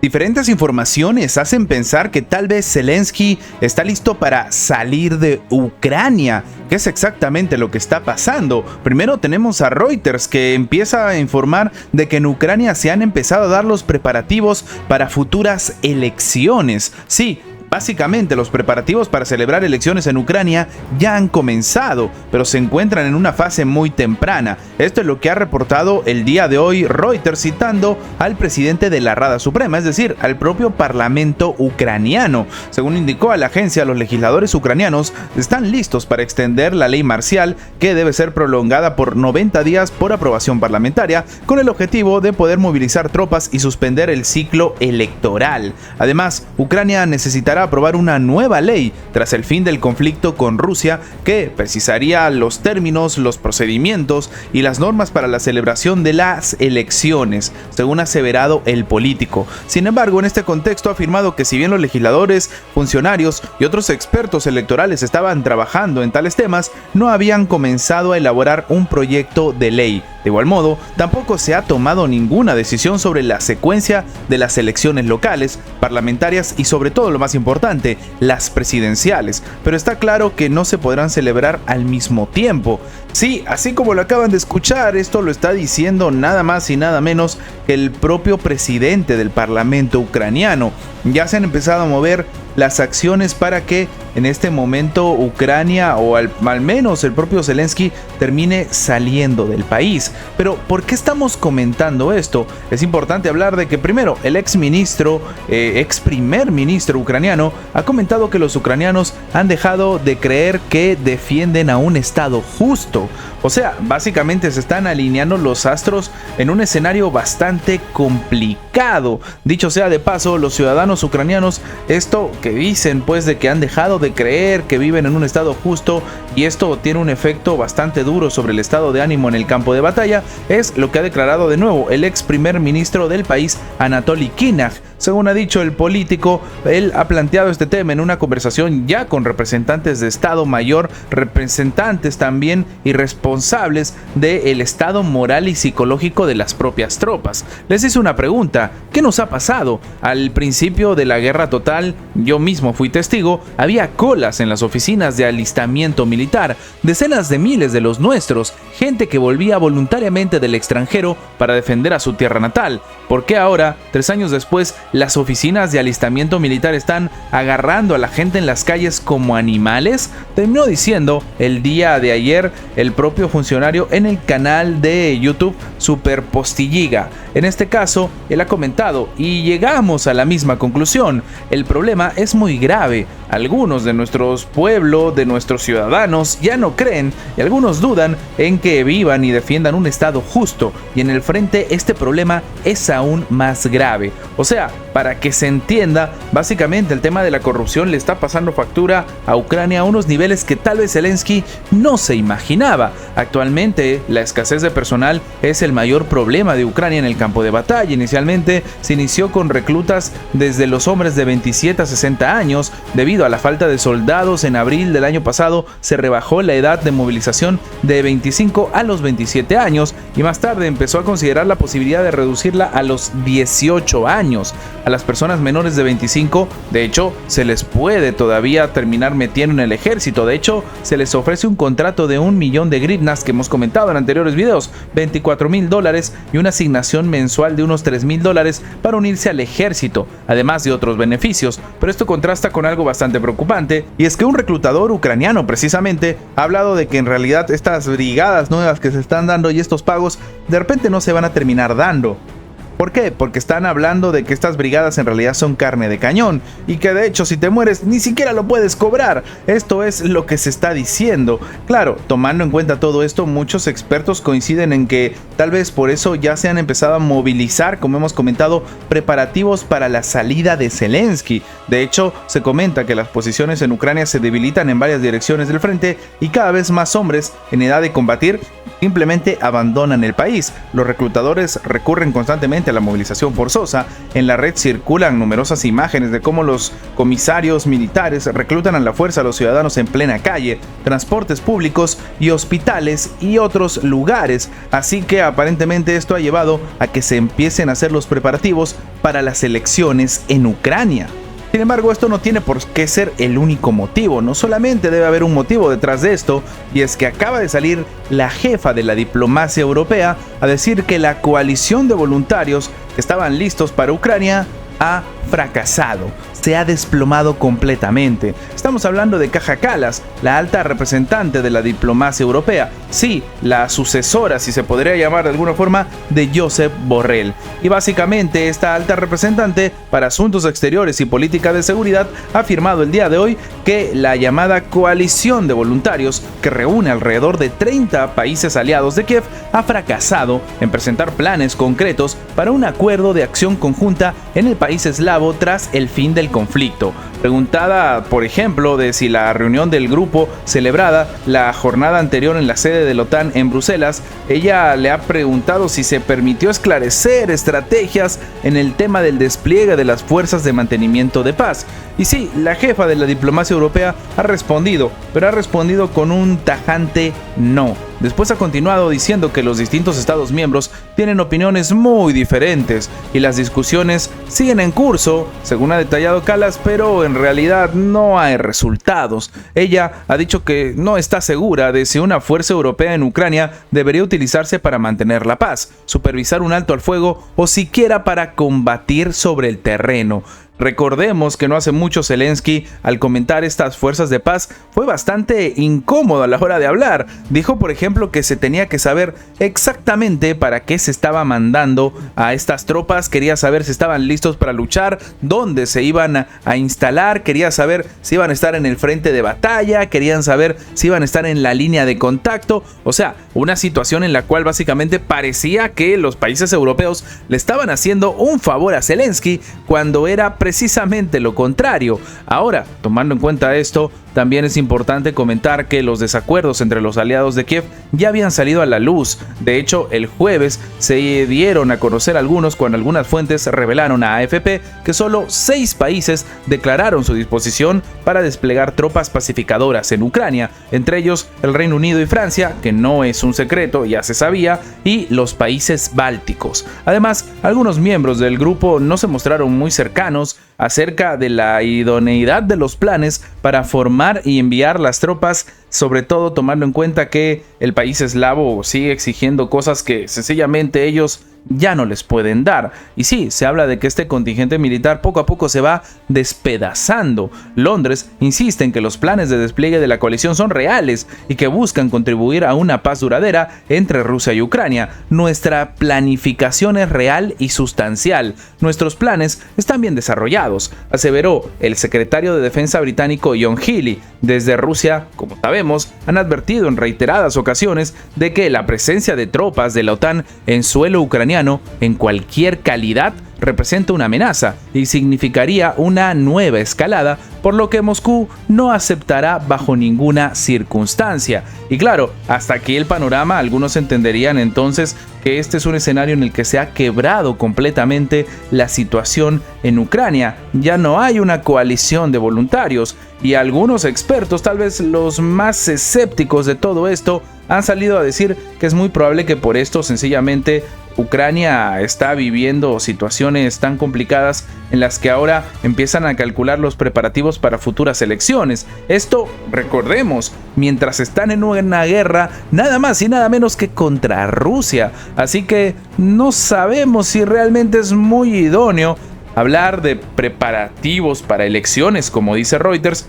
Diferentes informaciones hacen pensar que tal vez Zelensky está listo para salir de Ucrania. ¿Qué es exactamente lo que está pasando? Primero tenemos a Reuters, que empieza a informar de que en Ucrania se han empezado a dar los preparativos para futuras elecciones. Sí, básicamente los preparativos para celebrar elecciones en Ucrania ya han comenzado, pero se encuentran en una fase muy temprana. Esto es lo que ha reportado el día de hoy Reuters, citando al presidente de la Rada Suprema, es decir, al propio parlamento ucraniano. Según indicó a la agencia, los legisladores ucranianos están listos para extender la ley marcial, que debe ser prolongada por 90 días por aprobación parlamentaria, con el objetivo de poder movilizar tropas y suspender el ciclo electoral. Además, Ucrania necesitará aprobar una nueva ley tras el fin del conflicto con Rusia, que precisaría los términos, los procedimientos y las normas para la celebración de las elecciones, según ha aseverado el político. Sin embargo, en este contexto ha afirmado que si bien los legisladores, funcionarios y otros expertos electorales estaban trabajando en tales temas, no habían comenzado a elaborar un proyecto de ley. De igual modo, tampoco se ha tomado ninguna decisión sobre la secuencia de las elecciones locales, parlamentarias y, sobre todo lo más importante, las presidenciales. Pero está claro que no se podrán celebrar al mismo tiempo. Sí, así como lo acaban de escuchar, esto lo está diciendo nada más y nada menos que el propio presidente del parlamento ucraniano. Ya se han empezado a mover las acciones para que en este momento Ucrania, o al menos el propio Zelensky, termine saliendo del país. Pero ¿por qué estamos comentando esto? Es importante hablar de que primero el ex primer ministro ucraniano ha comentado que los ucranianos han dejado de creer que defienden a un Estado justo. O sea, básicamente se están alineando los astros en un escenario bastante complicado. Dicho sea de paso, los ciudadanos ucranianos, esto que dicen pues de que han dejado de creer que viven en un estado justo, y esto tiene un efecto bastante duro sobre el estado de ánimo en el campo de batalla, es lo que ha declarado de nuevo el ex primer ministro del país, Anatoly Kinach. Según ha dicho el político, él ha planteado este tema en una conversación ya con representantes de Estado Mayor, representantes también y responsables del estado moral y psicológico de las propias tropas. Les hice una pregunta: ¿qué nos ha pasado? Al principio de la guerra total, yo mismo fui testigo, había colas en las oficinas de alistamiento militar, decenas de miles de los nuestros, gente que volvía voluntariamente del extranjero para defender a su tierra natal. ¿Por qué ahora, 3 años después, las oficinas de alistamiento militar están agarrando a la gente en las calles como animales? Terminó diciendo el día de ayer el propio funcionario en el canal de YouTube Super Postilliga. En este caso, él ha comentado y llegamos a la misma conclusión: el problema es muy grave. Algunos de nuestros pueblos, de nuestros ciudadanos, ya no creen, y algunos dudan en que vivan y defiendan un estado justo, y en el frente este problema es aún más grave. O sea, para que se entienda, básicamente el tema de la corrupción le está pasando factura a Ucrania a unos niveles que tal vez Zelensky no se imaginaba. Actualmente, la escasez de personal es el mayor problema de Ucrania en el campo de batalla. Inicialmente se inició con reclutas desde los hombres de 27 a 60 años. Debido a la falta de soldados, en abril del año pasado se rebajó la edad de movilización de 25 a los 27 años, y más tarde empezó a considerar la posibilidad de reducirla a los 18 años. A las personas menores de 25, de hecho, se les puede todavía terminar metiendo en el ejército. De hecho, se les ofrece un contrato de 1 millón de grivnas, que hemos comentado en anteriores videos, $24,000, y una asignación mensual de unos $3,000 para unirse al ejército, además de otros beneficios. Pero esto contrasta con algo bastante preocupante, y es que un reclutador ucraniano precisamente ha hablado de que en realidad estas brigadas nuevas que se están dando y estos pagos de repente no se van a terminar dando. ¿Por qué? Porque están hablando de que estas brigadas en realidad son carne de cañón, y que de hecho si te mueres ni siquiera lo puedes cobrar. Esto es lo que se está diciendo. Claro, tomando en cuenta todo esto, muchos expertos coinciden en que tal vez por eso ya se han empezado a movilizar, como hemos comentado, preparativos para la salida de Zelensky. De hecho, se comenta que las posiciones en Ucrania se debilitan en varias direcciones del frente, y cada vez más hombres en edad de combatir simplemente abandonan el país. Los reclutadores recurren constantemente a la movilización forzosa. En la red circulan numerosas imágenes de cómo los comisarios militares reclutan a la fuerza a los ciudadanos en plena calle, transportes públicos y hospitales y otros lugares. Así que aparentemente esto ha llevado a que se empiecen a hacer los preparativos para las elecciones en Ucrania. Sin embargo, esto no tiene por qué ser el único motivo, no solamente debe haber un motivo detrás de esto, y es que acaba de salir la jefa de la diplomacia europea a decir que la coalición de voluntarios que estaban listos para Ucrania ha fracasado, se ha desplomado completamente. Estamos hablando de Kaja Kallas, la alta representante de la diplomacia europea, sí, la sucesora, si se podría llamar de alguna forma, de Josep Borrell. Y básicamente esta alta representante para asuntos exteriores y política de seguridad ha afirmado el día de hoy que la llamada coalición de voluntarios, que reúne alrededor de 30 países aliados de Kiev, ha fracasado en presentar planes concretos para un acuerdo de acción conjunta en el país eslavo tras el fin del conflicto. Preguntada, por ejemplo, de si la reunión del grupo celebrada la jornada anterior en la sede de la OTAN en Bruselas, ella le ha preguntado si se permitió esclarecer estrategias en el tema del despliegue de las fuerzas de mantenimiento de paz. Y sí, la jefa de la diplomacia europea ha respondido, pero ha respondido con un tajante no. Después ha continuado diciendo que los distintos Estados miembros tienen opiniones muy diferentes y las discusiones siguen en curso, según ha detallado Kallas, pero en realidad no hay resultados. Ella ha dicho que no está segura de si una fuerza europea en Ucrania debería utilizarse para mantener la paz, supervisar un alto al fuego o siquiera para combatir sobre el terreno. Recordemos que no hace mucho Zelensky, al comentar estas fuerzas de paz, fue bastante incómodo a la hora de hablar. Dijo, por ejemplo, que se tenía que saber exactamente para qué se estaba mandando a estas tropas, quería saber si estaban listos para luchar, dónde se iban a instalar, quería saber si iban a estar en el frente de batalla, querían saber si iban a estar en la línea de contacto. O sea, una situación en la cual básicamente parecía que los países europeos le estaban haciendo un favor a Zelensky cuando era precisamente lo contrario. Ahora, tomando en cuenta esto, también es importante comentar que los desacuerdos entre los aliados de Kiev ya habían salido a la luz. De hecho, el jueves se dieron a conocer algunos cuando algunas fuentes revelaron a AFP que solo 6 países declararon su disposición para desplegar tropas pacificadoras en Ucrania, entre ellos el Reino Unido y Francia, que no es un secreto, ya se sabía, y los países bálticos. Además, algunos miembros del grupo no se mostraron muy cercanos acerca de la idoneidad de los planes para formar y enviar las tropas, sobre todo tomando en cuenta que el país eslavo sigue exigiendo cosas que sencillamente ellos ya no les pueden dar. Y sí, se habla de que este contingente militar poco a poco se va despedazando. Londres insiste en que los planes de despliegue de la coalición son reales y que buscan contribuir a una paz duradera entre Rusia y Ucrania. Nuestra planificación es real y sustancial. Nuestros planes están bien desarrollados, aseveró el secretario de Defensa británico John Healey. Desde Rusia, como sabemos, han advertido en reiteradas ocasiones de que la presencia de tropas de la OTAN en suelo ucraniano en cualquier calidad representa una amenaza y significaría una nueva escalada, por lo que Moscú no aceptará bajo ninguna circunstancia. Y claro, hasta aquí el panorama, algunos entenderían entonces que este es un escenario en el que se ha quebrado completamente la situación en Ucrania. Ya no hay una coalición de voluntarios y algunos expertos, tal vez los más escépticos de todo esto, han salido a decir que es muy probable que por esto sencillamente Ucrania está viviendo situaciones tan complicadas en las que ahora empiezan a calcular los preparativos para futuras elecciones. Esto, recordemos, mientras están en una guerra nada más y nada menos que contra Rusia. Así que no sabemos si realmente es muy idóneo hablar de preparativos para elecciones, como dice Reuters,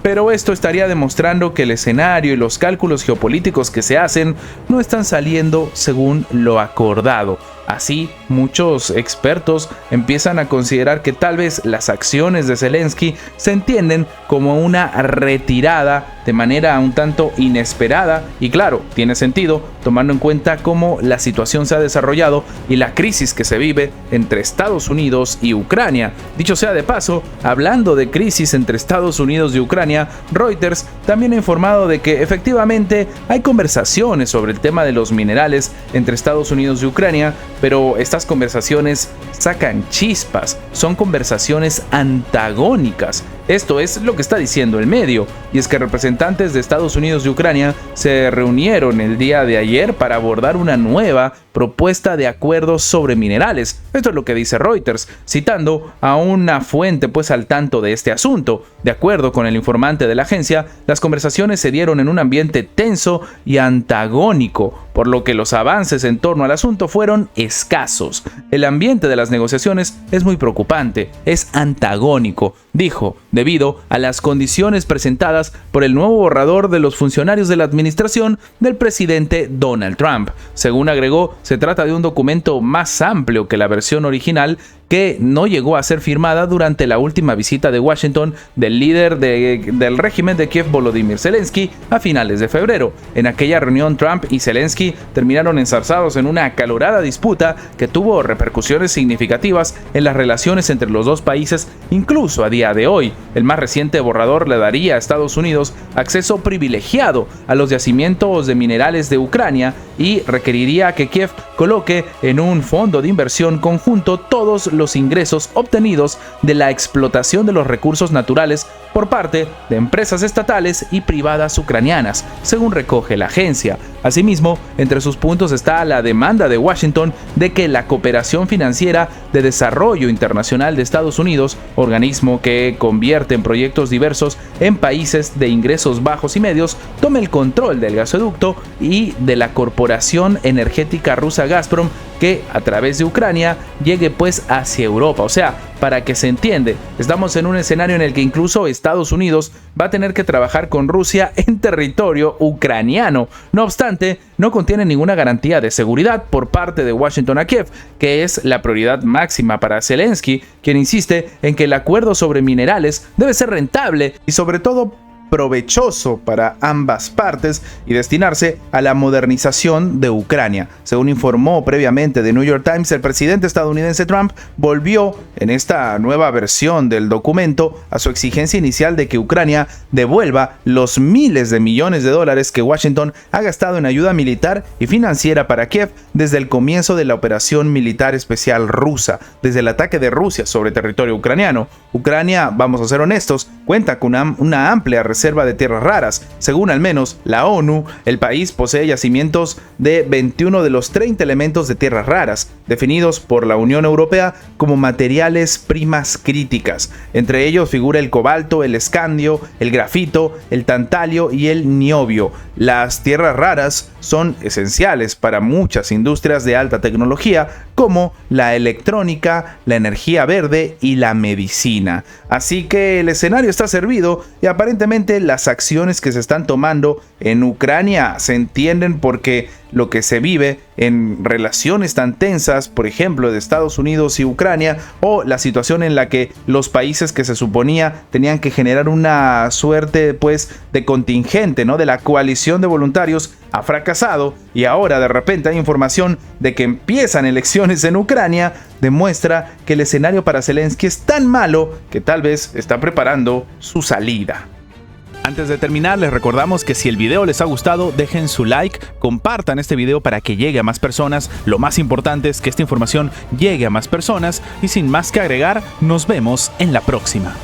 pero esto estaría demostrando que el escenario y los cálculos geopolíticos que se hacen no están saliendo según lo acordado. Así, muchos expertos empiezan a considerar que tal vez las acciones de Zelensky se entienden como una retirada de manera un tanto inesperada y claro, tiene sentido tomando en cuenta cómo la situación se ha desarrollado y la crisis que se vive entre Estados Unidos y Ucrania. Dicho sea de paso, hablando de crisis entre Estados Unidos y Ucrania, Reuters también ha informado de que efectivamente hay conversaciones sobre el tema de los minerales entre Estados Unidos y Ucrania, pero estas conversaciones sacan chispas, son conversaciones antagónicas. Esto es lo que está diciendo el medio, y es que representantes de Estados Unidos y Ucrania se reunieron el día de ayer para abordar una nueva propuesta de acuerdos sobre minerales. Esto es lo que dice Reuters, citando a una fuente pues al tanto de este asunto. De acuerdo con el informante de la agencia, las conversaciones se dieron en un ambiente tenso y antagónico, por lo que los avances en torno al asunto fueron escasos. El ambiente de las negociaciones es muy preocupante, es antagónico, dijo, debido a las condiciones presentadas por el nuevo borrador de los funcionarios de la administración del presidente Donald Trump. Según agregó, se trata de un documento más amplio que la versión original que no llegó a ser firmada durante la última visita de Washington del líder del régimen de Kiev, Volodymyr Zelensky, a finales de febrero. En aquella reunión, Trump y Zelensky terminaron enzarzados en una acalorada disputa que tuvo repercusiones significativas en las relaciones entre los dos países, incluso a día de hoy. El más reciente borrador le daría a Estados Unidos acceso privilegiado a los yacimientos de minerales de Ucrania y requeriría que Kiev coloque en un fondo de inversión conjunto todos los ingresos obtenidos de la explotación de los recursos naturales por parte de empresas estatales y privadas ucranianas, según recoge la agencia. Asimismo, entre sus puntos está la demanda de Washington de que la Cooperación Financiera de Desarrollo Internacional de Estados Unidos, organismo que convierte en proyectos diversos en países de ingresos bajos y medios, tome el control del gasoducto y de la corporación energética rusa Gazprom, que a través de Ucrania llegue pues hacia Europa. O sea, para que se entiende, estamos en un escenario en el que incluso Estados Unidos va a tener que trabajar con Rusia en territorio ucraniano. No obstante, no contiene ninguna garantía de seguridad por parte de Washington a Kiev, que es la prioridad máxima para Zelensky, quien insiste en que el acuerdo sobre minerales debe ser rentable y sobre todo provechoso para ambas partes y destinarse a la modernización de Ucrania. Según informó previamente The New York Times, el presidente estadounidense Trump volvió en esta nueva versión del documento a su exigencia inicial de que Ucrania devuelva los miles de millones de dólares que Washington ha gastado en ayuda militar y financiera para Kiev desde el comienzo de la operación militar especial rusa, desde el ataque de Rusia sobre territorio ucraniano. Ucrania, vamos a ser honestos, cuenta con una amplia reserva de tierras raras. Según al menos la ONU, el país posee yacimientos de 21 de los 30 elementos de tierras raras, definidos por la Unión Europea como materiales primas críticas. Entre ellos figura el cobalto, el escandio, el grafito, el tantalio y el niobio. Las tierras raras son esenciales para muchas industrias de alta tecnología, como la electrónica, la energía verde y la medicina. Así que el escenario está servido y aparentemente las acciones que se están tomando en Ucrania se entienden porque lo que se vive en relaciones tan tensas, por ejemplo, de Estados Unidos y Ucrania, o la situación en la que los países que se suponía tenían que generar una suerte pues de contingente, ¿no?, de la coalición de voluntarios, ha fracasado y ahora de repente hay información de que empiezan elecciones en Ucrania, demuestra que el escenario para Zelensky es tan malo que tal vez está preparando su salida. Antes de terminar, les recordamos que si el video les ha gustado, dejen su like, compartan este video para que llegue a más personas. Lo más importante es que esta información llegue a más personas y sin más que agregar, nos vemos en la próxima.